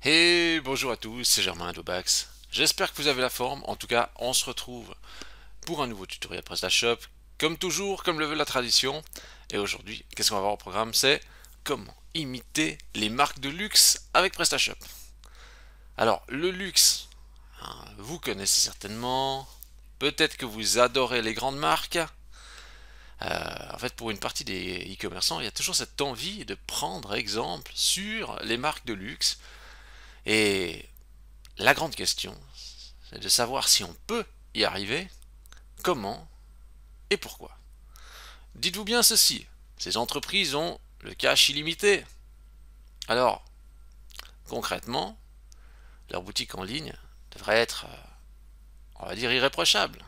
Et bonjour à tous, c'est Germain Dobax. J'espère que vous avez la forme. En tout cas, on se retrouve pour un nouveau tutoriel PrestaShop. Comme toujours, comme le veut la tradition. Et aujourd'hui, qu'est-ce qu'on va voir au programme? C'est comment imiter les marques de luxe avec PrestaShop. Alors, le luxe, hein, vous connaissez certainement. Peut-être que vous adorez les grandes marques. En fait, pour une partie des e-commerçants, il y a toujours cette envie de prendre exemple sur les marques de luxe. Et la grande question, c'est de savoir si on peut y arriver, comment et pourquoi. Dites-vous bien ceci, ces entreprises ont le cash illimité. Alors, concrètement, leur boutique en ligne devrait être, on va dire, irréprochable.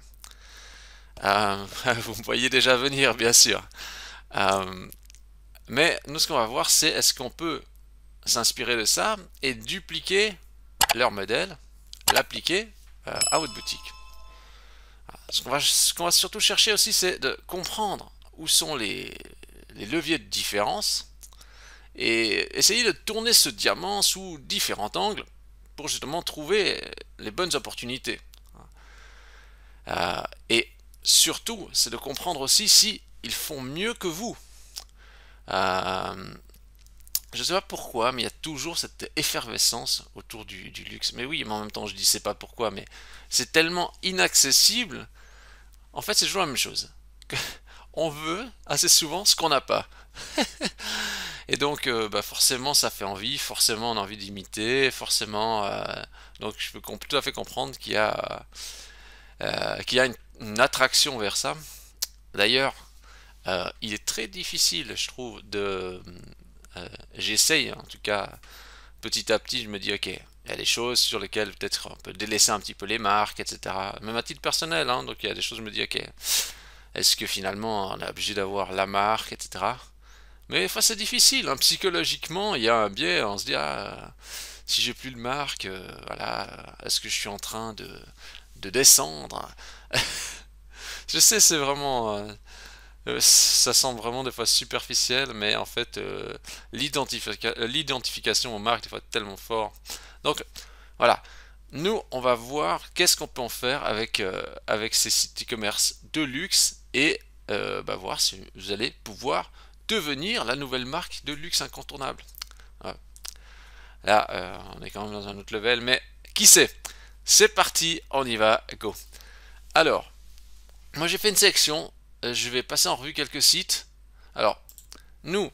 Vous me voyez déjà venir, bien sûr. Euh, mais nous, ce qu'on va voir, c'est est-ce qu'on peut s'inspirer de ça et dupliquer leur modèle, l'appliquer à votre boutique. Ce qu'on va surtout chercher aussi, c'est de comprendre où sont les leviers de différence et essayer de tourner ce diamant sous différents angles pour justement trouver les bonnes opportunités. Et surtout, c'est de comprendre aussi si ils font mieux que vous. Euh, je ne sais pas pourquoi, mais il y a toujours cette effervescence autour du luxe. Mais oui, mais en même temps, je dis c'est pas pourquoi, mais c'est tellement inaccessible. En fait, c'est toujours la même chose. On veut assez souvent ce qu'on n'a pas. Et donc, bah forcément, ça fait envie, forcément, on a envie d'imiter, forcément. Donc, je peux tout à fait comprendre qu'il y a une attraction vers ça. D'ailleurs, il est très difficile, je trouve, j'essaye, en tout cas, petit à petit, je me dis, ok, il y a des choses sur lesquelles peut-être on peut délaisser un petit peu les marques, etc. Même à titre personnel, hein, donc il y a des choses, je me dis, ok, est-ce que finalement on est obligé d'avoir la marque, etc. Mais enfin, c'est difficile, hein. Psychologiquement, il y a un biais, on se dit, ah, si j'ai plus de marque, voilà, est-ce que je suis en train de descendre? Je sais, c'est vraiment, ça semble vraiment des fois superficiel, mais en fait, l'identification aux marques, des fois, est tellement fort. Donc, voilà. Nous, on va voir qu'est-ce qu'on peut en faire avec ces sites e-commerce de luxe et bah, voir si vous allez pouvoir devenir la nouvelle marque de luxe incontournable. Voilà. Là, on est quand même dans un autre level, mais qui sait? C'est parti, on y va, go. Alors, moi j'ai fait une sélection, je vais passer en revue quelques sites. Alors, nous,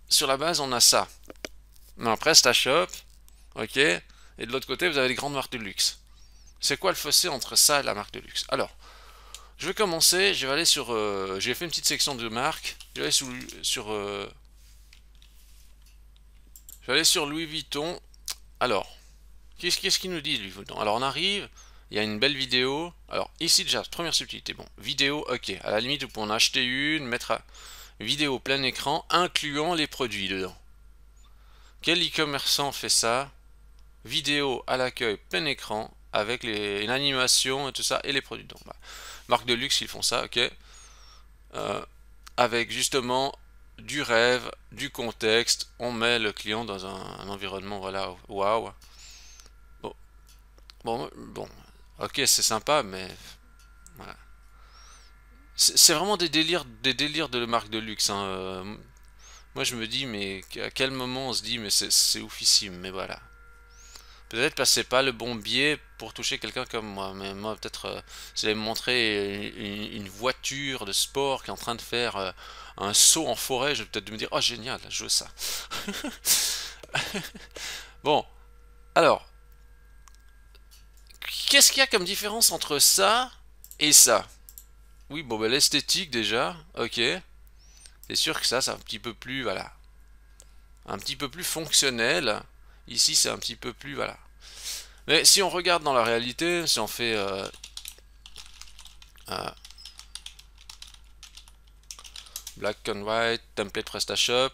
sur la base, on a ça. On a un PrestaShop, ok, et de l'autre côté, vous avez les grandes marques de luxe. C'est quoi le fossé entre ça et la marque de luxe? Alors, je vais commencer, je vais aller sur... j'ai fait une petite section de marques, je vais aller je vais aller sur Louis Vuitton. Alors, qu'est-ce qu'il nous dit Louis Vuitton? Alors on arrive, il y a une belle vidéo. Alors ici déjà, première subtilité, bon, vidéo, ok. À la limite, vous pouvez en acheter une, mettre à vidéo plein écran, incluant les produits dedans. Quel e-commerçant fait ça? Vidéo à l'accueil plein écran, avec une animation et tout ça, et les produits dedans. Bah, marque de luxe, ils font ça, ok. Avec justement du rêve, du contexte, on met le client dans un environnement, voilà, waouh. Bon, bon, ok, c'est sympa, mais voilà. C'est vraiment des délires de marque de luxe, hein. Moi, je me dis, mais à quel moment on se dit, mais c'est oufissime, mais voilà. Peut-être parce que c'est pas le bon biais pour toucher quelqu'un comme moi, mais moi, peut-être, si j'allais me montrer une voiture de sport qui est en train de faire un saut en forêt, je vais peut-être me dire, oh génial, je veux ça. Bon, alors, qu'est-ce qu'il y a comme différence entre ça et ça? Oui, bon, ben, l'esthétique déjà, ok. C'est sûr que ça, c'est un petit peu plus, voilà, un petit peu plus fonctionnel. Ici, c'est un petit peu plus, voilà. Mais si on regarde dans la réalité, si on fait euh, Black and White, Template PrestaShop,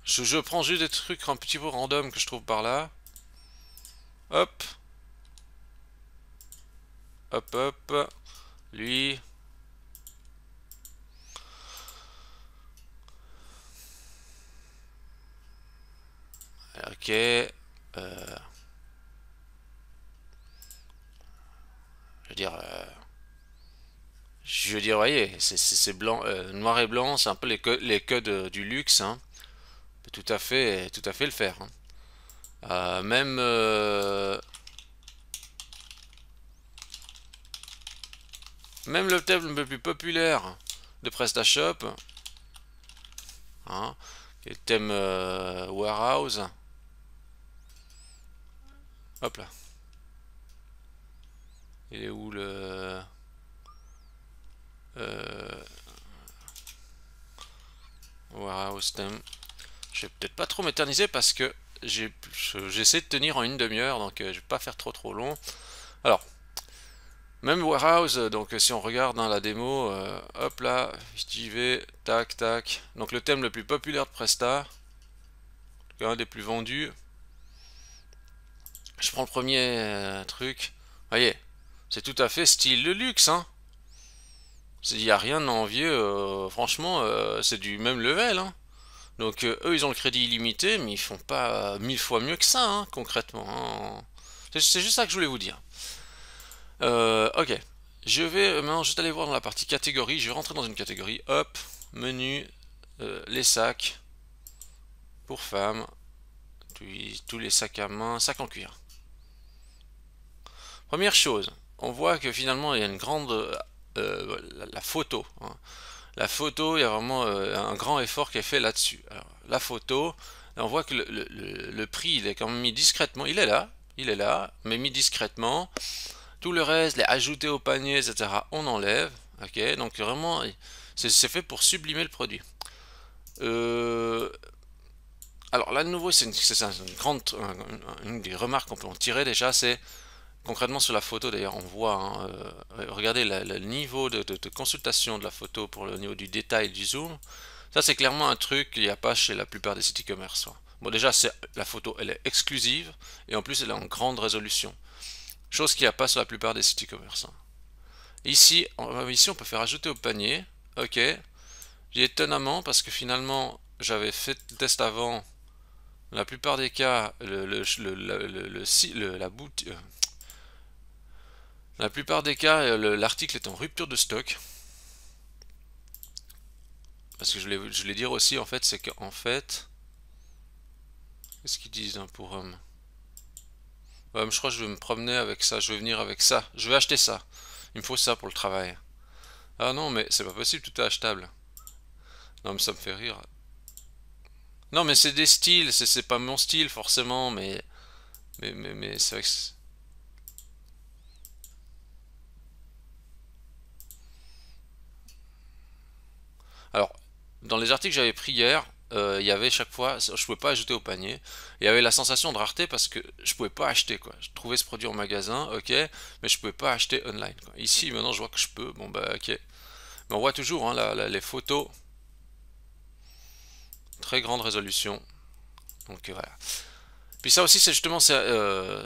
je prends juste des trucs un petit peu random que je trouve par là. Hop, hop, hop. Lui. Ok. Je veux dire, voyez, c'est blanc, noir et blanc, c'est un peu les codes du luxe, hein. On peut tout à fait le faire, hein. Même, même le thème le plus populaire de PrestaShop, hein, qui est le thème Warehouse. Hop là. Il est où le... Warehouse theme. Je vais peut-être pas trop m'éterniser parce que j'essaie de tenir en une demi-heure, donc je vais pas faire trop long. Alors, même Warehouse, donc si on regarde dans la démo, hop là, j'y vais, tac tac. Donc le thème le plus populaire de Presta, un des plus vendus. Je prends le premier truc. Voyez, c'est tout à fait style de luxe, hein. Il n'y a rien à envier, franchement, c'est du même level, hein. Donc eux, ils ont le crédit illimité, mais ils font pas 1000 fois mieux que ça, hein, concrètement, hein. C'est juste ça que je voulais vous dire. Ok. Je vais maintenant juste aller voir dans la partie catégorie. Je vais rentrer dans une catégorie. Hop, menu, les sacs pour femmes. Puis tous les sacs à main, sacs en cuir. Première chose, on voit que finalement il y a une grande la photo, hein. La photo, il y a vraiment un grand effort qui est fait là-dessus. Alors, la photo, on voit que le prix il est quand même mis discrètement. Il est là, mais mis discrètement. Tout le reste, les ajouter au panier, etc., on enlève. Ok, donc vraiment, c'est fait pour sublimer le produit. Alors là, de nouveau, c'est une grande, une des remarques qu'on peut en tirer déjà, c'est concrètement sur la photo. D'ailleurs, on voit, hein, regardez le niveau de consultation de la photo pour le niveau du détail du zoom. Ça, c'est clairement un truc qu'il n'y a pas chez la plupart des sites e-commerce. Bon, déjà, la photo, elle est exclusive et en plus, elle est en grande résolution. Chose qu'il n'y a pas sur la plupart des sites e-commerce. Ici, on peut faire ajouter au panier. Ok. J'ai étonnamment parce que finalement, j'avais fait le test avant. La plupart des cas, la plupart des cas, l'article est en rupture de stock. Parce que je voulais dire aussi, en fait, c'est qu'en fait, qu'est-ce qu'ils disent hein, pour homme? Ouais, je crois que je vais me promener avec ça. Je vais venir avec ça. Je vais acheter ça. Il me faut ça pour le travail. Ah non, mais c'est pas possible, tout est achetable. Non, mais ça me fait rire. Non, mais c'est des styles, c'est pas mon style forcément, mais c'est vrai que alors, dans les articles que j'avais pris hier, il y avait chaque fois, je pouvais pas ajouter au panier. Il y avait la sensation de rareté parce que je pouvais pas acheter quoi. Je trouvais ce produit en magasin, ok, mais je pouvais pas acheter online, quoi. Ici, maintenant, je vois que je peux. Bon bah ok. Mais on voit toujours hein, les photos, très grande résolution. Donc voilà. Puis ça aussi, c'est justement, c'est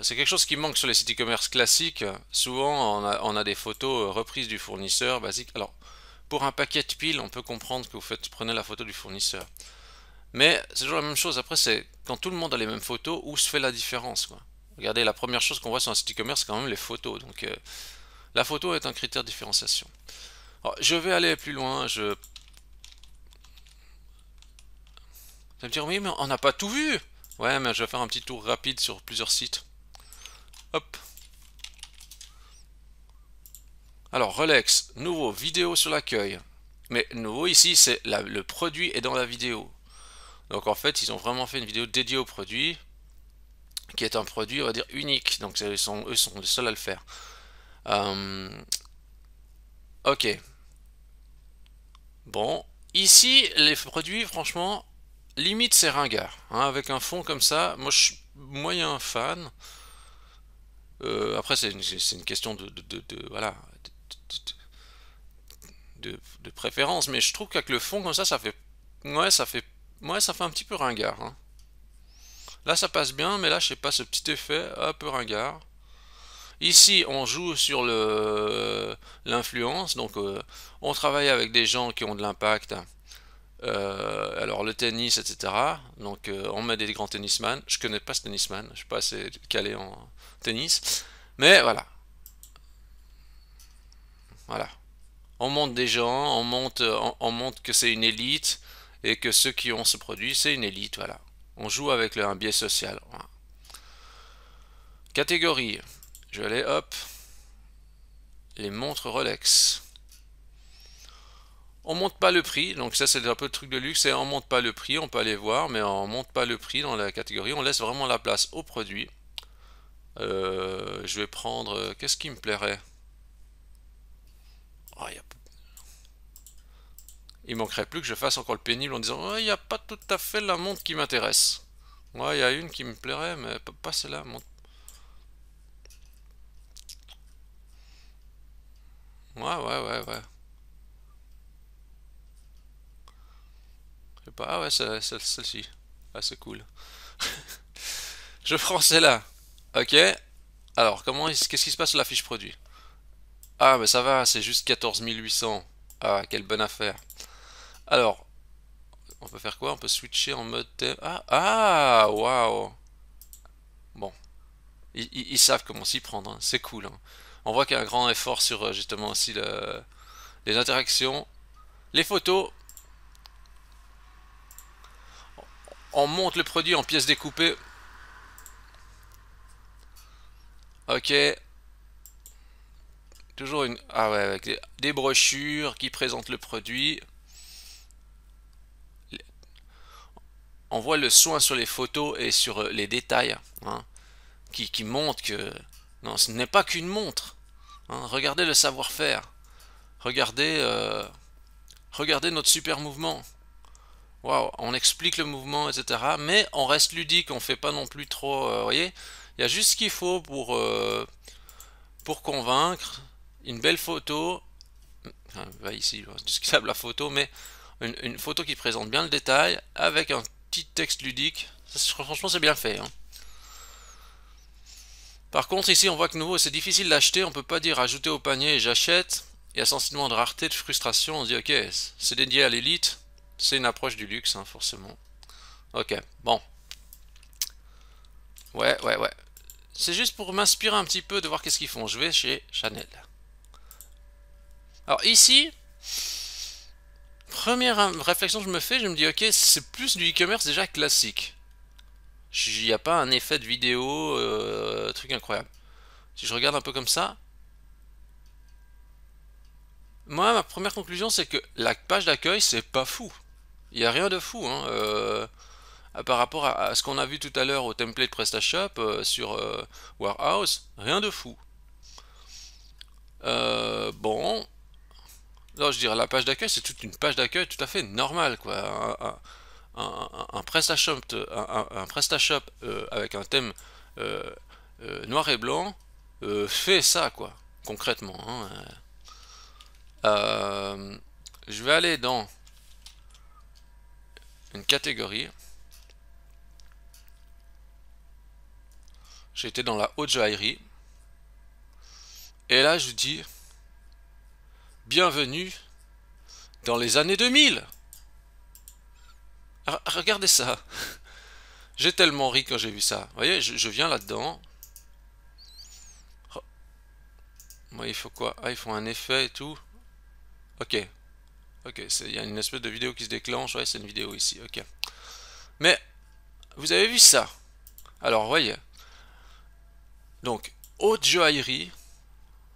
quelque chose qui manque sur les sites e-commerce classiques. Souvent, on a des photos reprises du fournisseur basique. Alors, pour un paquet de piles, on peut comprendre que prenez la photo du fournisseur. Mais c'est toujours la même chose. Après, c'est quand tout le monde a les mêmes photos, où se fait la différence, quoi. Regardez, la première chose qu'on voit sur un site e-commerce, c'est quand même les photos. Donc, la photo est un critère de différenciation. Alors, je vais aller plus loin. Vous allez me dire, oui, mais on n'a pas tout vu. Ouais, mais je vais faire un petit tour rapide sur plusieurs sites. Hop. Alors, Rolex, nouveau, vidéo sur l'accueil. Mais nouveau ici, c'est le produit est dans la vidéo. Donc en fait, ils ont vraiment fait une vidéo dédiée au produit, qui est un produit, on va dire, unique. Donc eux sont les seuls à le faire. Ok. Bon. Ici, les produits, franchement, limite c'est ringard, hein, avec un fond comme ça, moi je suis moyen fan. Après, c'est une question voilà, de préférence, mais je trouve qu'avec le fond comme ça fait, ouais, ça fait un petit peu ringard, hein. Là, ça passe bien, mais là, je sais pas, ce petit effet un peu ringard. Ici, on joue sur l'influence, donc on travaille avec des gens qui ont de l'impact. Alors le tennis, etc. Donc on met des grands tennisman. Je connais pas ce tennisman, je suis pas assez calé en tennis. Mais voilà, voilà. On montre des gens, on montre que c'est une élite et que ceux qui ont ce produit, c'est une élite, voilà. On joue avec un biais social. Voilà. Catégorie. Je vais aller, hop, les montres Rolex. On monte pas le prix, donc ça c'est un peu le truc de luxe, et on monte pas le prix, on peut aller voir, mais on monte pas le prix dans la catégorie, on laisse vraiment la place au produit. Je vais prendre, qu'est-ce qui me plairait? Oh, il manquerait plus que je fasse encore le pénible en disant, il n'y a pas tout à fait la montre qui m'intéresse. Ouais, il y a une qui me plairait, mais pas celle-là. Ouais, ouais, ouais, ouais. Je sais pas, ah ouais, celle-ci. Ah, c'est cool. Je prends celle-là. Ok. Alors, qu'est-ce qui se passe sur la fiche produit? Ah, mais ça va, c'est juste 14 800. Ah, quelle bonne affaire. Alors, on peut faire quoi? On peut switcher en mode thème. Waouh. Bon, ils savent comment s'y prendre, hein. C'est cool, hein. On voit qu'il y a un grand effort sur justement aussi les interactions. Les photos, on monte le produit en pièces découpées. Ok, toujours une. Ah ouais, avec des brochures qui présentent le produit. On voit le soin sur les photos et sur les détails, hein, qui montrent que non, ce n'est pas qu'une montre, hein. Regardez le savoir-faire. Regardez, regardez notre super mouvement. Waouh, on explique le mouvement, etc. Mais on reste ludique, on fait pas non plus trop. Vous voyez, il y a juste ce qu'il faut pour convaincre. Une belle photo. Enfin, bah ici, c'est discutable la photo, mais une photo qui présente bien le détail avec un petit texte ludique. Franchement, c'est bien fait, hein. Par contre, ici, on voit que nouveau, c'est difficile d'acheter. On peut pas dire ajouter au panier et j'achète. Il y a un sentiment de rareté, de frustration. On se dit, ok, c'est dédié à l'élite. C'est une approche du luxe, hein, forcément. Ok, bon. Ouais, ouais, ouais. C'est juste pour m'inspirer un petit peu de voir qu'est-ce qu'ils font. Je vais chez Chanel. Alors ici, première réflexion que je me fais, je me dis, ok, c'est plus du e-commerce déjà classique. Il n'y a pas un effet de vidéo, truc incroyable. Si je regarde un peu comme ça, moi, ma première conclusion, c'est que la page d'accueil, c'est pas fou. Il n'y a rien de fou, hein. Par rapport à ce qu'on a vu tout à l'heure au template PrestaShop sur Warehouse, rien de fou. Bon, non, je dirais la page d'accueil, c'est toute une page d'accueil tout à fait normale, quoi. Un PrestaShop, un PrestaShop avec un thème euh, noir et blanc fait ça, quoi, concrètement, hein. Je vais aller dans une catégorie. J'ai été dans la haute joaillerie. Et là, je dis bienvenue dans les années 2000. Regardez ça. J'ai tellement ri quand j'ai vu ça. Vous voyez, je viens là-dedans. Moi, il faut quoi? Ah, il faut un effet et tout. Ok. Ok, il y a une espèce de vidéo qui se déclenche. Ouais, c'est une vidéo ici. Ok. Mais, vous avez vu ça? Alors, voyez. Donc, haute joaillerie.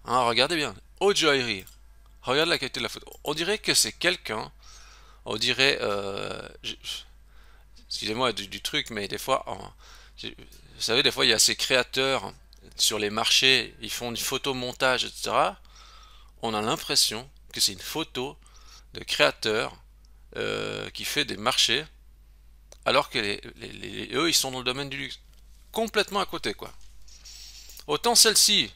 Hein, regardez bien. Haute joaillerie. Regarde la qualité de la photo. On dirait que c'est quelqu'un. On dirait. Excusez-moi du truc, mais des fois. Vous savez, des fois, il y a ces créateurs sur les marchés. Ils font du photomontage, etc. On a l'impression que c'est une photo de créateur qui fait des marchés, alors que eux, ils sont dans le domaine du luxe. Complètement à côté, quoi. Autant celle-ci,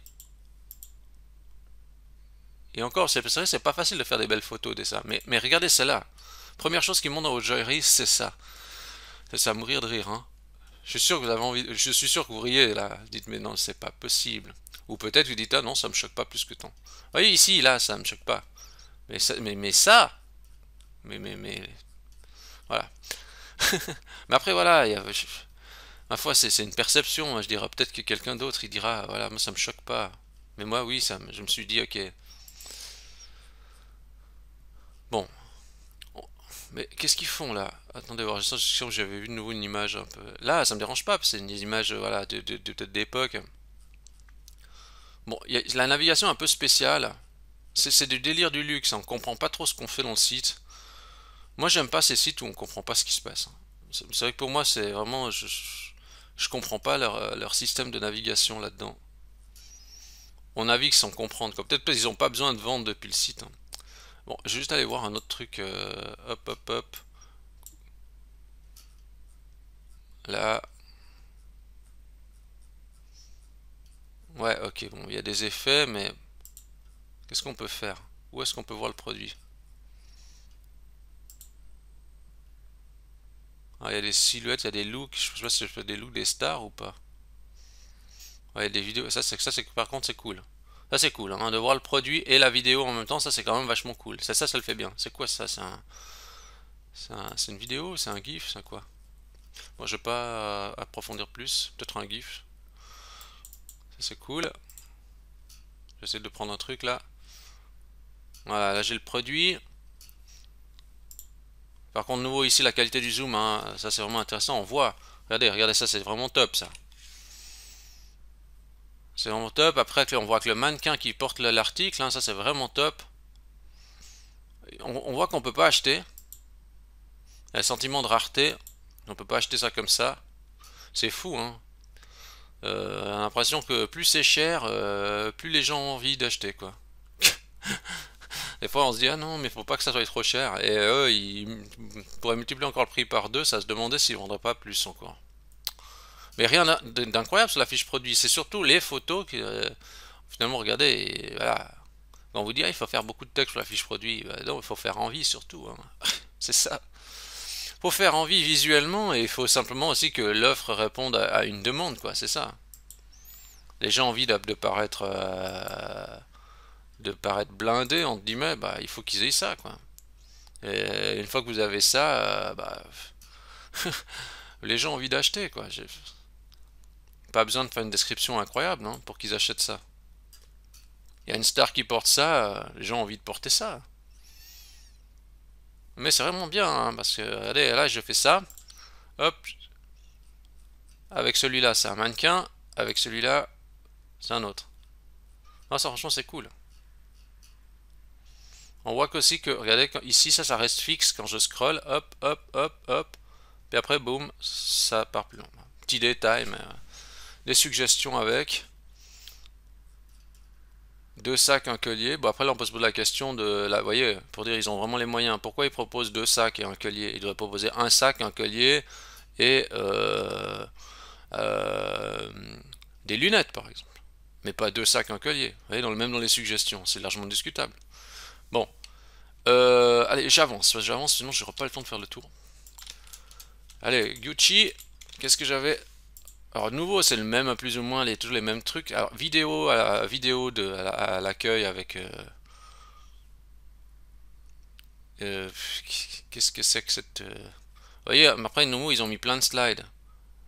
et encore, c'est vrai, c'est pas facile de faire des belles photos de ça. Mais regardez celle-là. Première chose qui monte dans votre joaillerie, c'est ça. C'est ça, mourir de rire, hein. Je suis sûr que vous avez envie, je suis sûr que vous riez là. Dites mais non, c'est pas possible. Ou peut-être vous dites ah non, ça me choque pas plus que tant. Vous voyez ici, là, ça me choque pas. Mais ça, mais ça, mais Voilà. Mais après, voilà, ma foi, c'est une perception, hein, je dirais. Peut-être que quelqu'un d'autre, il dira, voilà, moi ça me choque pas. Mais moi, oui, je me suis dit, ok. Bon, mais qu'est-ce qu'ils font là? Attendez, voir, je sens que j'avais vu de nouveau une image un peu. Là, ça me dérange pas, parce que c'est une image, voilà, peut-être d'époque. Bon, il y a la navigation un peu spéciale. C'est du délire du luxe, hein. On comprend pas trop ce qu'on fait dans le site. Moi, j'aime pas ces sites où on comprend pas ce qui se passe, hein. C'est vrai que pour moi, c'est vraiment, je comprends pas leur système de navigation là-dedans. On navigue sans comprendre, quoi. Peut-être parce qu'ils ont pas besoin de vendre depuis le site, hein. Bon, je vais juste aller voir un autre truc. Hop, hop, hop. Là. Ouais, ok, bon, il y a des effets, mais qu'est-ce qu'on peut faire? Où est-ce qu'on peut voir le produit? Ah, il y a des silhouettes, il y a des looks. Je sais pas si je fais des looks des stars ou pas. Ouais, il y a des vidéos. Par contre, c'est cool. Ça, c'est cool, hein, de voir le produit et la vidéo en même temps. Ça, c'est quand même vachement cool. Ça le fait bien. C'est quoi ça? C'est une vidéo? C'est un GIF? C'est quoi? Moi, je vais pas approfondir plus. Peut-être un GIF. Ça, c'est cool. J'essaie de prendre un truc là. Voilà, là j'ai le produit. Par contre, nouveau ici, la qualité du zoom, hein, ça c'est vraiment intéressant. On voit. Regardez ça, c'est vraiment top ça. C'est vraiment top. Après, on voit que le mannequin qui porte l'article, hein, ça c'est vraiment top. On voit qu'on peut pas acheter. Il y a le sentiment de rareté. On peut pas acheter ça comme ça. C'est fou, hein. On a l'impression que plus c'est cher, plus les gens ont envie d'acheter, quoi. Des fois, on se dit, ah non, mais faut pas que ça soit trop cher. Et eux, ils pourraient multiplier encore le prix par deux. Ça se demandait s'ils vendraient pas plus encore. Mais rien d'incroyable sur la fiche produit. C'est surtout les photos que, finalement, regardez, et voilà. Quand on vous dit, ah, il faut faire beaucoup de texte sur la fiche produit, bah, non, il faut faire envie surtout, hein. C'est ça. Il faut faire envie visuellement et il faut simplement aussi que l'offre réponde à une demande, quoi. C'est ça. Les gens ont envie de paraître blindés, entre guillemets, bah, il faut qu'ils aient ça, quoi. Et une fois que vous avez ça, bah, les gens ont envie d'acheter, quoi. J'ai pas besoin de faire une description incroyable, non, pour qu'ils achètent ça. Il y a une star qui porte ça, les gens ont envie de porter ça. Mais c'est vraiment bien, hein, parce que, regardez, là, je fais ça. Hop. Avec celui-là, c'est un mannequin. Avec celui-là, c'est un autre. Ah, ça, franchement, c'est cool. On voit qu'aussi que, regardez, ici, ça reste fixe quand je scroll. Hop, hop, hop, hop. Puis après, boum, ça part plus loin. Petit détail, mais des suggestions avec. Deux sacs, un collier. Bon, après, là, on peut se poser la question de, là, vous voyez, pour dire, ils ont vraiment les moyens. Pourquoi ils proposent deux sacs et un collier? Ils devraient proposer un sac, un collier et euh, des lunettes, par exemple. Mais pas deux sacs, un collier. Vous voyez, même dans les suggestions, c'est largement discutable. Bon, allez, j'avance, sinon je n'aurai pas le temps de faire le tour. Allez, Gucci, qu'est-ce que j'avais? Alors, nouveau, c'est le même, plus ou moins, toujours les mêmes trucs. Alors, vidéo à l'accueil avec. Euh, Qu'est-ce que c'est que cette. Vous voyez, après, nouveau, ils ont mis plein de slides.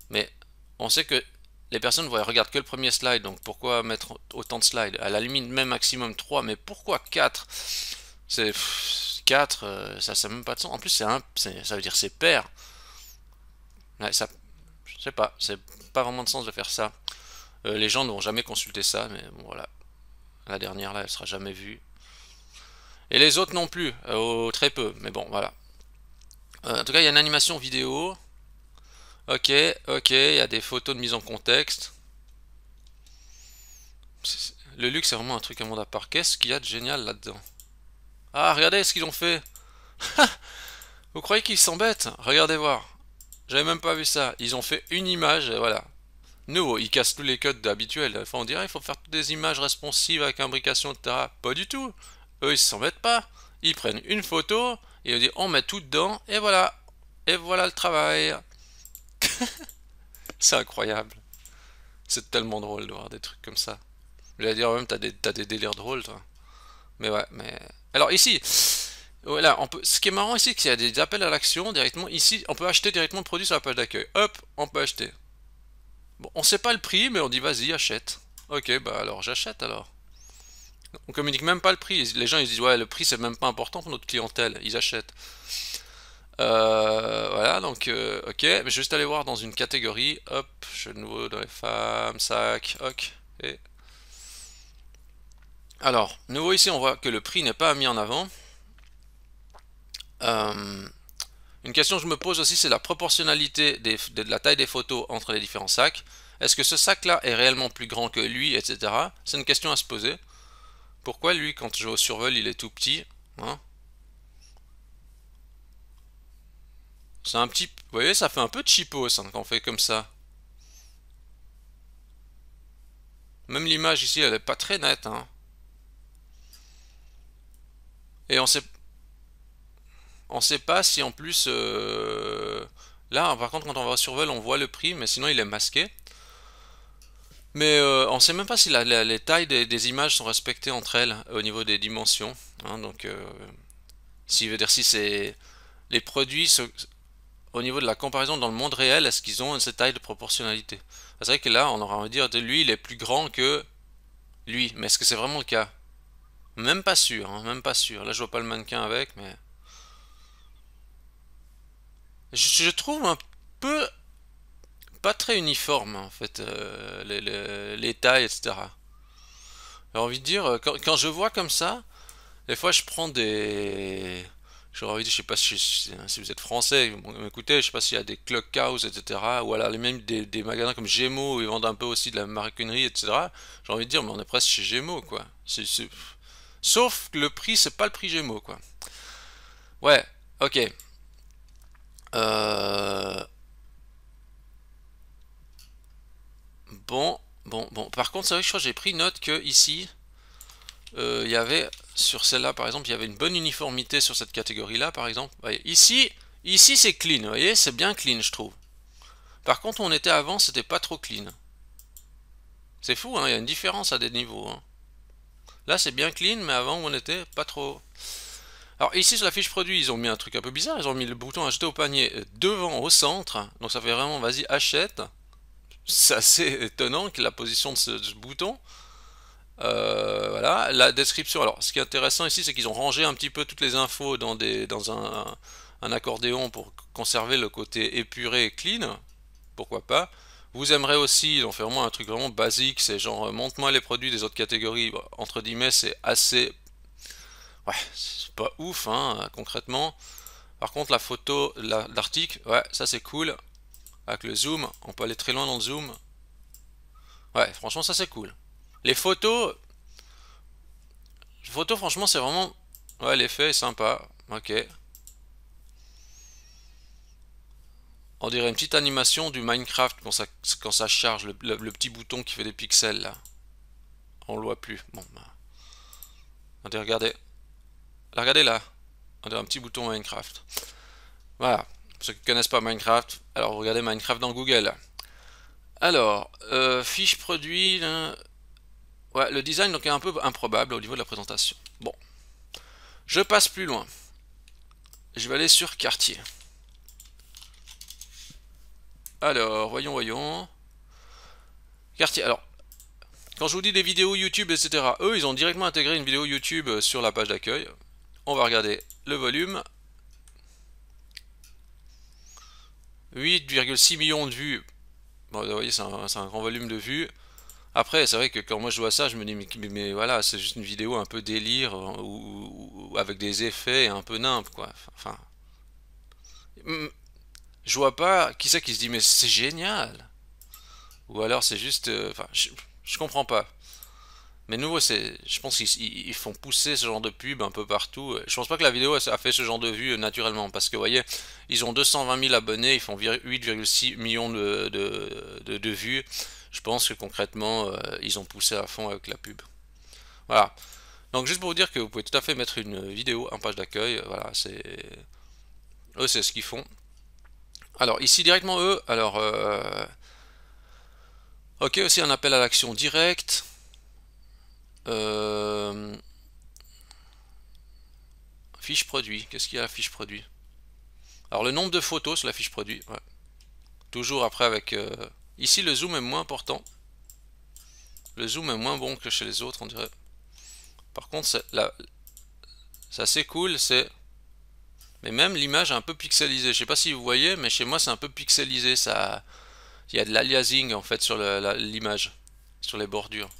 Mais on sait que les personnes regardent que le premier slide, donc pourquoi mettre autant de slides? À la limite, même maximum 3, mais pourquoi 4? C'est 4, ça n'a même pas de sens. En plus, ça veut dire c'est pair. Ouais, ça, je sais pas, c'est pas vraiment de sens de faire ça. Les gens ne vont jamais consulter ça, mais bon voilà. La dernière là, elle sera jamais vue. Et les autres non plus, très peu, mais bon voilà. En tout cas, il y a une animation vidéo. Ok, ok, il y a des photos de mise en contexte. Le luxe, c'est vraiment un truc à monde à part. Qu'est-ce qu'il y a de génial là-dedans? Ah, regardez ce qu'ils ont fait. Vous croyez qu'ils s'embêtent? Regardez voir. J'avais même pas vu ça. Ils ont fait une image, voilà. Nous, ils cassent tous les codes habituels. Enfin, on dirait qu'il faut faire toutes des images responsives avec imbrication, etc. Pas du tout. Eux, ils s'embêtent pas. Ils prennent une photo et ils disent on met tout dedans et voilà. Et voilà le travail. C'est incroyable. C'est tellement drôle de voir des trucs comme ça. Je vais dire même, t'as des délires drôles, toi. Mais ouais, mais. Alors ici, Voilà, ce qui est marrant ici, c'est qu'il y a des appels à l'action directement. Ici, on peut acheter directement le produit sur la page d'accueil. Hop, on peut acheter. Bon, on sait pas le prix, mais on dit vas-y, achète. Ok, bah alors j'achète alors. On communique même pas le prix. Les gens ils disent ouais, le prix c'est même pas important pour notre clientèle. Ils achètent. Voilà, donc ok, mais je vais juste aller voir dans une catégorie. Hop, je suis de nouveau dans les femmes, sac, ok. Et... Alors, nouveau ici, on voit que le prix n'est pas mis en avant. Euh, une question que je me pose aussi, c'est la proportionnalité de la taille des photos entre les différents sacs. Est-ce que ce sac-là est réellement plus grand que lui, etc. C'est une question à se poser. Pourquoi lui, quand je vais au survol, il est tout petit, hein? C'est un petit... Vous voyez, ça fait un peu cheapos hein, quand on fait comme ça. Même l'image ici, elle est pas très nette, hein. Et on sait pas si en plus... Là, par contre, quand on va au survol, on voit le prix, mais sinon il est masqué. Mais on sait même pas si les tailles des images sont respectées entre elles au niveau des dimensions, hein. Donc, si veut dire si c'est les produits au niveau de la comparaison dans le monde réel, est-ce qu'ils ont cette taille de proportionnalité? C'est vrai que là, on aura envie de dire de lui, il est plus grand que lui, mais est-ce que c'est vraiment le cas? Même pas sûr, hein, même pas sûr. Là, je vois pas le mannequin avec, mais je trouve un peu pas très uniforme en fait les tailles, etc. J'ai envie de dire, quand je vois comme ça, des fois je prends des. J'aurais envie de dire, je sais pas si vous êtes français, bon, écoutez, je sais pas s'il y a des Clock House, etc. Ou alors même des magasins comme Gémeaux où ils vendent un peu aussi de la maroquinerie, etc. J'ai envie de dire, mais on est presque chez Gémeaux, quoi. Sauf que le prix, c'est pas le prix Gémeaux, quoi. Ouais, ok. Euh... Bon, bon. Par contre, c'est vrai que je crois que j'ai pris note que ici, il y avait sur celle-là par exemple, il y avait une bonne uniformité sur cette catégorie-là par exemple. Voyez, ici c'est clean, vous voyez, c'est bien clean je trouve. Par contre, où on était avant, c'était pas trop clean. C'est fou, hein, il y a une différence à des niveaux, hein. Là c'est bien clean, mais avant où on était pas trop. Alors ici sur la fiche produit, ils ont mis un truc un peu bizarre, ils ont mis le bouton acheter au panier devant au centre, donc ça fait vraiment vas-y achète. C'est assez étonnant que la position de ce bouton. Voilà, la description. Alors, ce qui est intéressant ici, c'est qu'ils ont rangé un petit peu toutes les infos dans un accordéon pour conserver le côté épuré et clean. Pourquoi pas. Vous aimerez aussi, ils ont fait vraiment un truc vraiment basique, c'est genre montre-moi les produits des autres catégories. Bon, entre guillemets, c'est assez. Ouais, c'est pas ouf, hein, concrètement. Par contre, la photo, l'article, ouais, ça c'est cool. Avec le zoom, on peut aller très loin dans le zoom. Ouais, franchement, ça c'est cool. Les photos, franchement, c'est vraiment. Ouais, l'effet est sympa. Ok. On dirait une petite animation du Minecraft quand ça charge, le petit bouton qui fait des pixels là. On le voit plus. Bon, bah. Regardez. Regardez là. On dirait un petit bouton Minecraft. Voilà. Pour ceux qui ne connaissent pas Minecraft, alors vous regardez Minecraft dans Google. Alors, fiche produit. Là. Ouais, le design donc est un peu improbable au niveau de la présentation. Bon. Je passe plus loin. Je vais aller sur quartier. Alors, voyons. Quartier. Alors, quand je vous dis des vidéos YouTube, etc., eux, ils ont directement intégré une vidéo YouTube sur la page d'accueil. On va regarder le volume. 8,6 millions de vues. Bon, vous voyez, c'est un grand volume de vues. Après, c'est vrai que quand moi je vois ça, je me dis, mais voilà, c'est juste une vidéo un peu délire, ou avec des effets un peu nimp, quoi. Enfin, je vois pas qui c'est qui se dit, mais c'est génial. Ou alors c'est juste. Enfin, je comprends pas. Mais nouveau, je pense qu'ils font pousser ce genre de pub un peu partout. Je pense pas que la vidéo a fait ce genre de vues naturellement, parce que vous voyez, ils ont 220 000 abonnés, ils font 8,6 millions de vues. Je pense que concrètement, ils ont poussé à fond avec la pub. Voilà. Donc juste pour vous dire que vous pouvez tout à fait mettre une vidéo en page d'accueil. Voilà, eux, c'est ce qu'ils font. Alors ici directement eux, alors ok, aussi un appel à l'action directe. fiche produit. Qu'est-ce qu'il y a à la fiche produit? Alors le nombre de photos sur la fiche produit. Ouais. Toujours après avec... Ici le zoom est moins important. Le zoom est moins bon que chez les autres on dirait. Par contre c'est assez cool, c'est... Mais même l'image est un peu pixelisée. Je sais pas si vous voyez, mais chez moi c'est un peu pixelisé. Ça... Il y a de l'aliasing en fait sur l'image. Sur les bordures.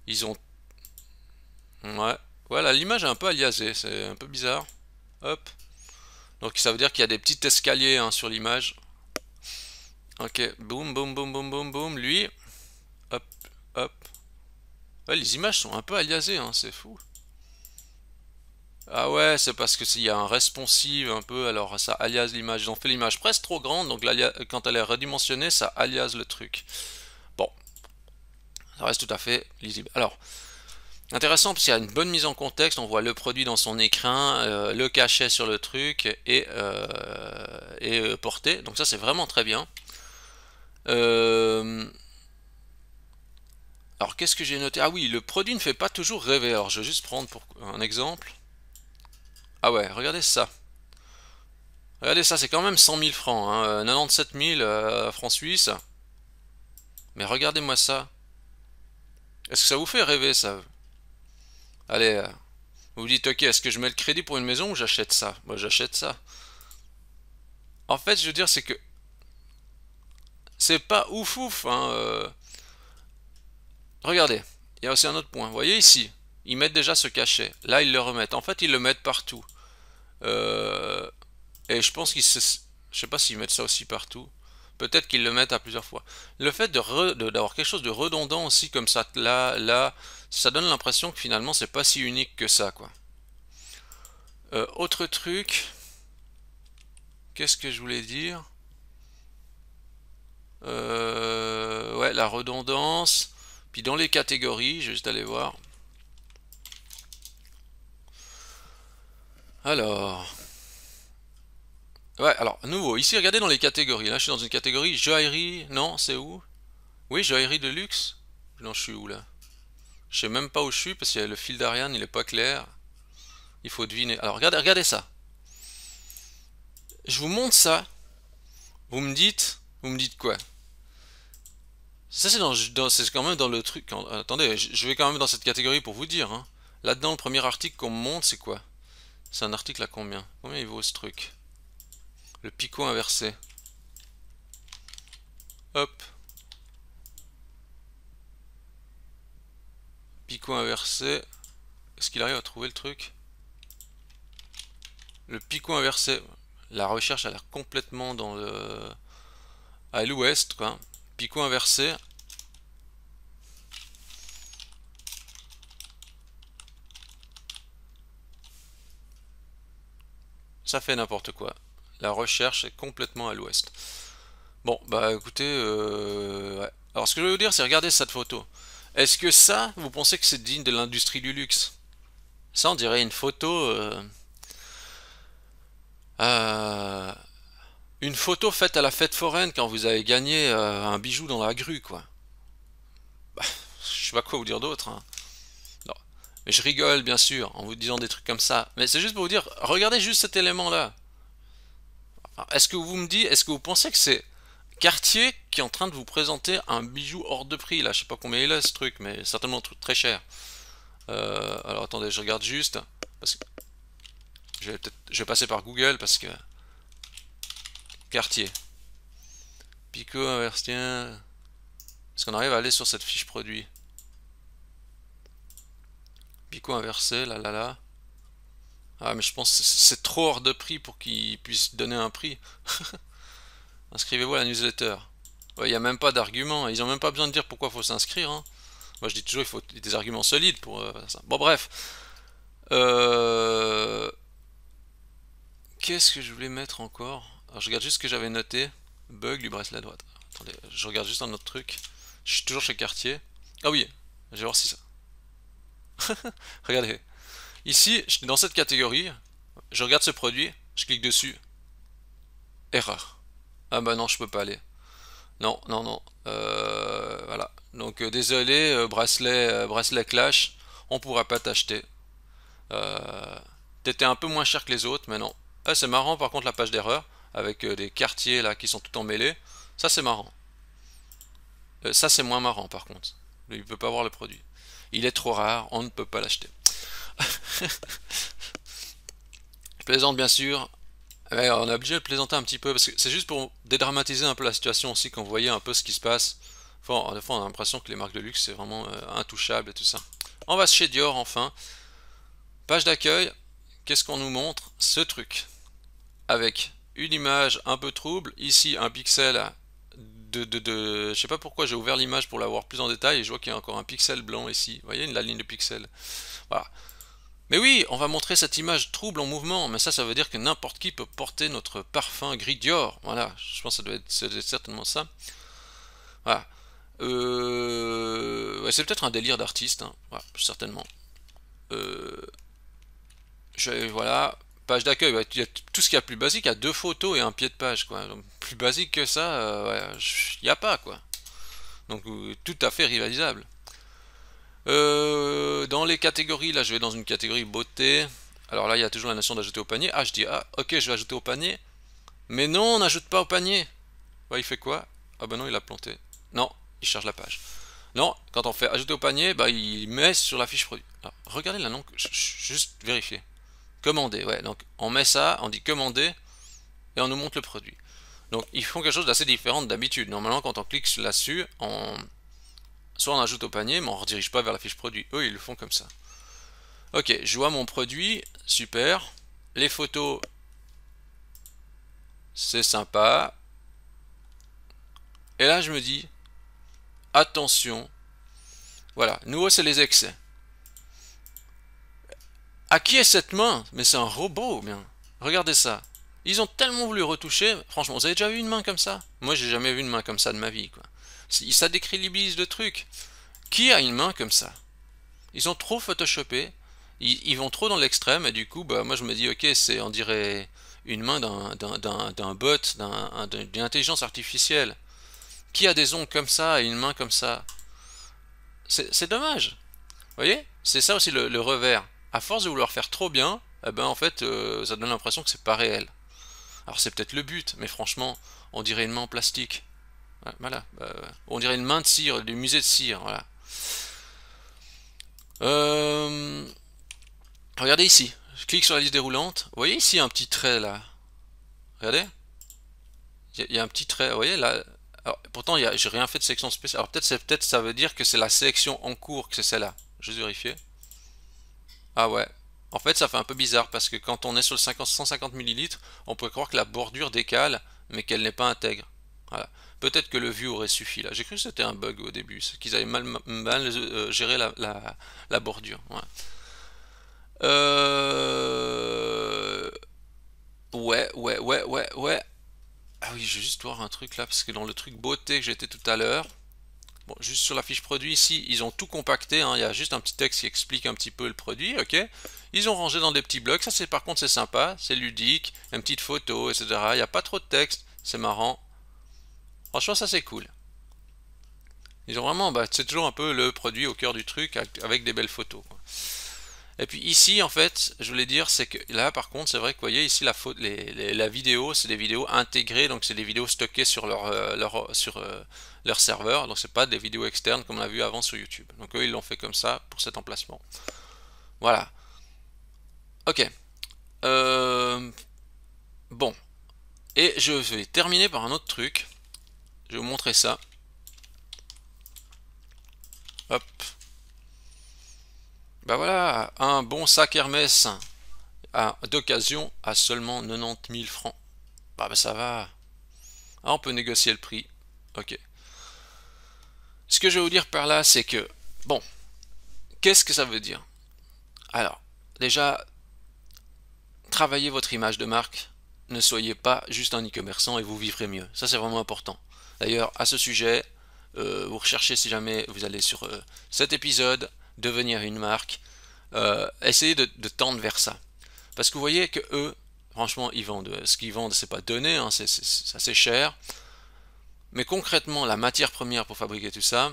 Ils ont... Ouais. Voilà, l'image est un peu aliasée. C'est un peu bizarre. Hop. Donc ça veut dire qu'il y a des petits escaliers hein, sur l'image. Ok, boum, boum, boum, boum, boum, boum. Lui, hop, hop. Ouais, les images sont un peu aliasées, hein, c'est fou. Ah ouais, c'est parce que s'il y a un responsive un peu, alors ça aliase l'image. Ils ont fait l'image presque trop grande, donc quand elle est redimensionnée, ça aliase le truc. Bon, ça reste tout à fait lisible. Alors, intéressant parce qu'il y a une bonne mise en contexte, on voit le produit dans son écrin, le cachet sur le truc et porté. Donc ça c'est vraiment très bien. Alors qu'est-ce que j'ai noté? Ah oui, le produit ne fait pas toujours rêver. Alors je vais juste prendre pour un exemple. Ah ouais, regardez ça. Regardez ça, c'est quand même 100 000 francs, hein, 97 000 francs suisses. Mais regardez-moi ça. Est-ce que ça vous fait rêver ça? Allez, vous vous dites ok, est-ce que je mets le crédit pour une maison ou j'achète ça? Moi j'achète ça. En fait, je veux dire, c'est que c'est pas ouf ouf, hein, regardez, il y a aussi un autre point. Vous voyez ici, ils mettent déjà ce cachet. Là, ils le remettent. En fait, ils le mettent partout. Euh, et je pense je sais pas s'ils mettent ça aussi partout. Peut-être qu'ils le mettent à plusieurs fois. Le fait d'avoir quelque chose de redondant aussi comme ça, là, ça donne l'impression que finalement, c'est pas si unique que ça, quoi. Autre truc, qu'est-ce que je voulais dire? Ouais, la redondance. Puis dans les catégories, je vais juste aller voir. Alors. Ouais, alors, nouveau. Ici, regardez dans les catégories. Là, je suis dans une catégorie joaillerie. Non, c'est où? Oui, joaillerie de luxe. Non, je suis où là? Je sais même pas où je suis parce que le fil d'Ariane, il est pas clair. Il faut deviner. Alors, regardez ça. Je vous montre ça. Vous me dites quoi? Ça, c'est quand même dans le truc. Attendez, je vais quand même dans cette catégorie pour vous dire. Hein. Là-dedans, le premier article qu'on me montre, c'est quoi? C'est un article à combien? Combien il vaut ce truc? Le picot inversé. Hop. Picot inversé. Est-ce qu'il arrive à trouver le truc? Le picot inversé. La recherche a l'air complètement dans le... à l'ouest, quoi. Picot inversé. Ça fait n'importe quoi. La recherche est complètement à l'ouest. Bon, bah écoutez, ouais. Alors ce que je vais vous dire, c'est regardez cette photo. Est-ce que ça, vous pensez que c'est digne de l'industrie du luxe? Ça, on dirait une photo... euh, une photo faite à la fête foraine quand vous avez gagné un bijou dans la grue, quoi. Bah, je sais pas quoi vous dire d'autre, hein. Non. Mais je rigole, bien sûr, en vous disant des trucs comme ça. Mais c'est juste pour vous dire, regardez juste cet élément-là. Est-ce que est-ce que vous pensez que c'est Cartier qui est en train de vous présenter un bijou hors de prix, là? Je sais pas combien il est ce truc, mais certainement un truc très cher. Alors attendez, je regarde juste, parce que je vais passer par Google parce que Cartier, Pico Inversien. Est-ce qu'on arrive à aller sur cette fiche produit? Pico inversé, là là là. Ah mais je pense que c'est trop hors de prix pour qu'ils puissent donner un prix. Inscrivez-vous à la newsletter. Ouais, il n'y a même pas d'argument. Ils n'ont même pas besoin de dire pourquoi il faut s'inscrire. Hein. Moi je dis toujours il faut des arguments solides pour ça. Bon bref. Euh, Qu'est-ce que je voulais mettre encore? Alors je regarde juste ce que j'avais noté. Bug du bracelet à droite. Attendez, je regarde juste un autre truc. Je suis toujours chez Cartier. Ah oui, je vais voir si ça. Regardez. Ici, je suis dans cette catégorie. Je regarde ce produit. Je clique dessus. Erreur. Ah bah non, je peux pas aller. Non, non, non. Voilà. Donc désolé, bracelet Clash, on pourra pas t'acheter. Euh, t'étais un peu moins cher que les autres, mais non. Ah, c'est marrant par contre la page d'erreur, avec des quartiers là qui sont tout emmêlés. Ça c'est marrant. Ça c'est moins marrant par contre. Il ne peut pas voir le produit. Il est trop rare, on ne peut pas l'acheter. Je plaisante bien sûr. Mais on est obligé de plaisanter un petit peu parce que c'est juste pour dédramatiser un peu la situation aussi quand vous voyez un peu ce qui se passe. Enfin, des fois on a l'impression que les marques de luxe c'est vraiment intouchable et tout ça. On va chez Dior enfin. Page d'accueil. Qu'est-ce qu'on nous montre? Ce truc. Avec une image un peu trouble. Ici un pixel je sais pas pourquoi j'ai ouvert l'image pour la voir plus en détail et je vois qu'il y a encore un pixel blanc ici. Vous voyez la ligne de pixels. Voilà. Mais oui, on va montrer cette image trouble en mouvement, mais ça veut dire que n'importe qui peut porter notre parfum gris Dior. Voilà, je pense que ça doit être certainement ça. Voilà. Ouais, c'est peut-être un délire d'artiste, hein. Voilà, certainement. Voilà, page d'accueil, ouais, il y a tout ce qu'il y a de plus basique, il y a 2 photos et un pied de page, quoi. Donc, plus basique que ça, il n'y a pas, quoi. Donc tout à fait rivalisable. Dans les catégories, là je vais dans une catégorie beauté. Alors là il y a toujours la notion d'ajouter au panier. Ah je dis ah ok je vais ajouter au panier. Mais non on n'ajoute pas au panier. Ouais, il fait quoi? Ah bah non il a planté. Non, il charge la page. Non, quand on fait ajouter au panier, bah il met sur la fiche produit. Alors, regardez là non, juste vérifier. Commander, ouais, donc on met ça, on dit commander et on nous montre le produit. Donc ils font quelque chose d'assez différent d'habitude. Normalement quand on clique là-dessus, soit on ajoute au panier, mais on ne redirige pas vers la fiche produit. Eux, ils le font comme ça. Ok, je vois mon produit, super. Les photos, c'est sympa. Et là, je me dis, attention. Voilà, nouveau, c'est les excès. À qui est cette main? Mais c'est un robot, bien. Regardez ça. Ils ont tellement voulu retoucher. Franchement, vous avez déjà vu une main comme ça? Moi, j'ai jamais vu une main comme ça de ma vie, quoi. Ça décrédibilise le truc. Qui a une main comme ça? Ils ont trop photoshopé, ils vont trop dans l'extrême et du coup bah moi je me dis ok c'est on dirait une main d'un bot, d'une intelligence artificielle. Qui a des ongles comme ça et une main comme ça? C'est dommage. Vous voyez? C'est ça aussi le revers. À force de vouloir faire trop bien, eh ben en fait ça donne l'impression que c'est pas réel. Alors c'est peut-être le but, mais franchement, on dirait une main en plastique. Voilà. On dirait une main de cire, du musée de cire, voilà. Euh, Regardez ici, je clique sur la liste déroulante. Vous voyez ici un petit trait là. Regardez, il y a un petit trait. Vous voyez là. Alors, pourtant, j'ai rien fait de sélection spéciale. Alors peut-être ça veut dire que c'est la sélection en cours que c'est celle-là. Juste vérifier. Ah ouais. En fait, ça fait un peu bizarre parce que quand on est sur le 150 millilitres, on pourrait croire que la bordure décale, mais qu'elle n'est pas intègre. Voilà. Peut-être que le view aurait suffi là. J'ai cru que c'était un bug au début, qu'ils avaient mal géré la bordure. Ouais. Euh... Ouais. Ah oui, je vais juste voir un truc là, parce que dans le truc beauté que j'étais tout à l'heure, bon, juste sur la fiche produit ici, ils ont tout compacté, hein, il y a juste un petit texte qui explique un petit peu le produit, ok. Ils ont rangé dans des petits blocs, ça c'est par contre c'est sympa, c'est ludique, une petite photo, etc. Il n'y a pas trop de texte, c'est marrant. Franchement ça c'est cool. Ils ont vraiment, bah, c'est toujours un peu le produit au cœur du truc, avec des belles photos, quoi. Et puis ici, en fait, je voulais dire, c'est que là, par contre, c'est vrai que vous voyez ici la vidéo, c'est des vidéos intégrées, donc c'est des vidéos stockées sur leur serveur, donc c'est pas des vidéos externes comme on a vu avant sur YouTube. Donc eux, ils l'ont fait comme ça pour cet emplacement. Voilà. Ok. Bon. Et je vais terminer par un autre truc. Je vais vous montrer ça. Hop. Bah voilà, un bon sac Hermès d'occasion à seulement 90 000 francs. Bah ça va. Ah, on peut négocier le prix. Ok. Ce que je vais vous dire par là, c'est que, bon, qu'est-ce que ça veut dire? Alors, déjà, travaillez votre image de marque. Ne soyez pas juste un e-commerçant et vous vivrez mieux. Ça, c'est vraiment important. D'ailleurs, à ce sujet, vous recherchez si jamais vous allez sur cet épisode, devenir une marque, essayez de tendre vers ça. Parce que vous voyez que eux, franchement, ils vendent, ce qu'ils vendent, c'est pas donné, hein, c'est assez cher. Mais concrètement, la matière première pour fabriquer tout ça,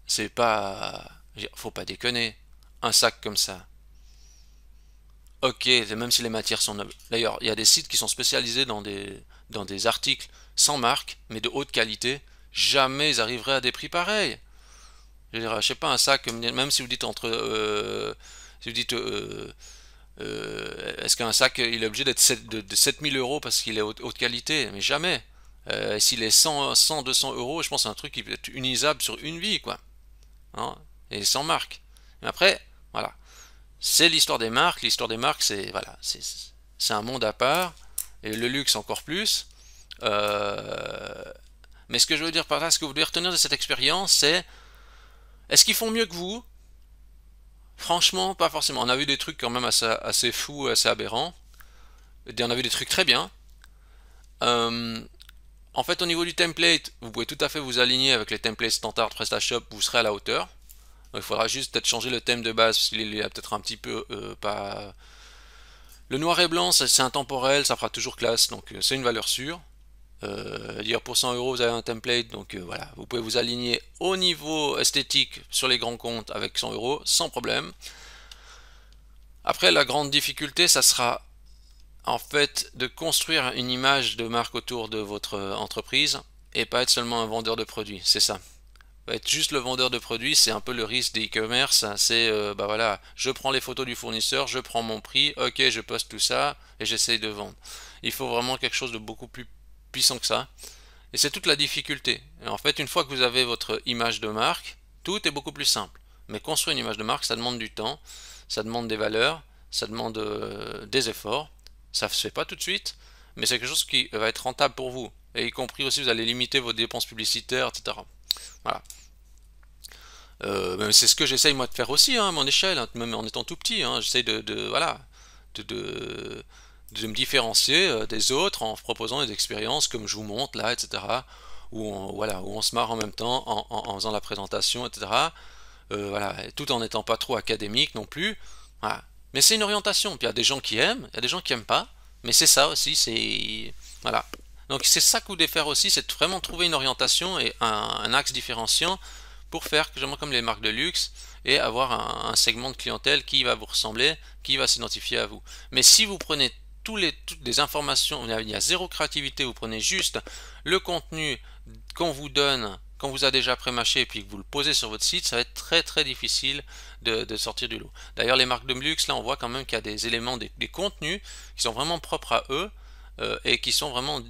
c'est pas, faut pas déconner. Un sac comme ça, ok, même si les matières sont nobles. D'ailleurs, il y a des sites qui sont spécialisés dans des articles sans marque, mais de haute qualité. Jamais ils arriveraient à des prix pareils. Je veux dire, je sais pas, un sac, même si vous dites si vous dites, est-ce qu'un sac, il est obligé d'être de 7000 euros parce qu'il est haute qualité? Mais jamais. S'il est 100, 200 euros, je pense que c'est un truc qui peut être utilisable sur une vie, quoi. Hein, et sans marque. Mais après, voilà. C'est l'histoire des marques. L'histoire des marques, c'est voilà, c'est un monde à part. Et le luxe encore plus. Euh, mais ce que je veux dire par là, ce que vous devez retenir de cette expérience, c'est est-ce qu'ils font mieux que vous? Franchement, pas forcément. On a vu des trucs quand même assez fous, assez aberrants. Et on a vu des trucs très bien. Euh, En fait, au niveau du template, vous pouvez tout à fait vous aligner avec les templates standard PrestaShop, vous serez à la hauteur. Il faudra juste peut-être changer le thème de base parce qu'il est peut-être un petit peu pas. Le noir et blanc, c'est intemporel, ça fera toujours classe, donc c'est une valeur sûre. Dire pour 100 euros, vous avez un template, donc voilà, vous pouvez vous aligner au niveau esthétique sur les grands comptes avec 100 euros sans problème. Après, la grande difficulté, ça sera en fait de construire une image de marque autour de votre entreprise et pas être seulement un vendeur de produits, c'est ça. Être juste le vendeur de produits, c'est un peu le risque des e-commerce. C'est, bah voilà, je prends les photos du fournisseur, je prends mon prix, ok, je poste tout ça et j'essaye de vendre. Il faut vraiment quelque chose de beaucoup plus puissant que ça. Et c'est toute la difficulté. Et en fait, une fois que vous avez votre image de marque, tout est beaucoup plus simple. Mais construire une image de marque, ça demande du temps, ça demande des valeurs, ça demande des efforts. Ça ne se fait pas tout de suite, mais c'est quelque chose qui va être rentable pour vous. Et y compris aussi, vous allez limiter vos dépenses publicitaires, etc. Voilà. C'est ce que j'essaye moi de faire aussi, hein, à mon échelle, hein, même en étant tout petit. Hein, j'essaye voilà, de, de, de me différencier des autres en proposant des expériences comme je vous montre là, etc. Voilà, où on se marre en même temps en faisant la présentation, etc. Voilà, tout en n'étant pas trop académique non plus. Voilà. Mais c'est une orientation. Puis il y a des gens qui aiment, il y a des gens qui aiment pas. Mais c'est ça aussi, c'est voilà. Donc c'est ça que vous devez faire aussi, c'est de vraiment trouver une orientation et un axe différenciant pour faire comme les marques de luxe et avoir un segment de clientèle qui va vous ressembler, qui va s'identifier à vous. Mais si vous prenez toutes les informations, il y a zéro créativité, vous prenez juste le contenu qu'on vous donne, qu'on vous a déjà pré-mâché et puis que vous le posez sur votre site, ça va être très très difficile de sortir du lot. D'ailleurs les marques de luxe, là on voit quand même qu'il y a des éléments, des contenus qui sont vraiment propres à eux et qui sont vraiment...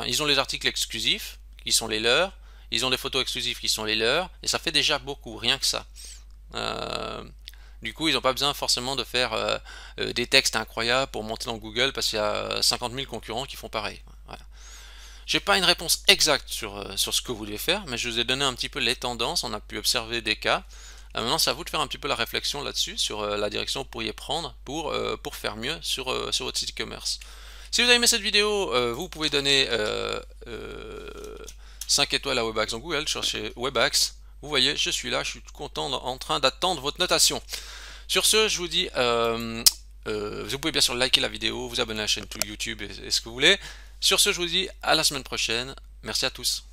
Ils ont les articles exclusifs qui sont les leurs, ils ont des photos exclusives qui sont les leurs, et ça fait déjà beaucoup, rien que ça. Euh, du coup, ils n'ont pas besoin forcément de faire des textes incroyables pour monter dans Google parce qu'il y a 50 000 concurrents qui font pareil. Voilà. J'ai pas une réponse exacte sur ce que vous devez faire, mais je vous ai donné un petit peu les tendances, on a pu observer des cas. Maintenant, c'est à vous de faire un petit peu la réflexion là-dessus, sur la direction que vous pourriez prendre pour faire mieux sur votre site e-commerce. Si vous avez aimé cette vidéo, vous pouvez donner 5 étoiles à Webax dans Google, cherchez Webax. Vous voyez, je suis là, je suis content en train d'attendre votre notation. Sur ce, je vous dis, vous pouvez bien sûr liker la vidéo, vous abonner à la chaîne YouTube et ce que vous voulez. Sur ce, je vous dis à la semaine prochaine. Merci à tous.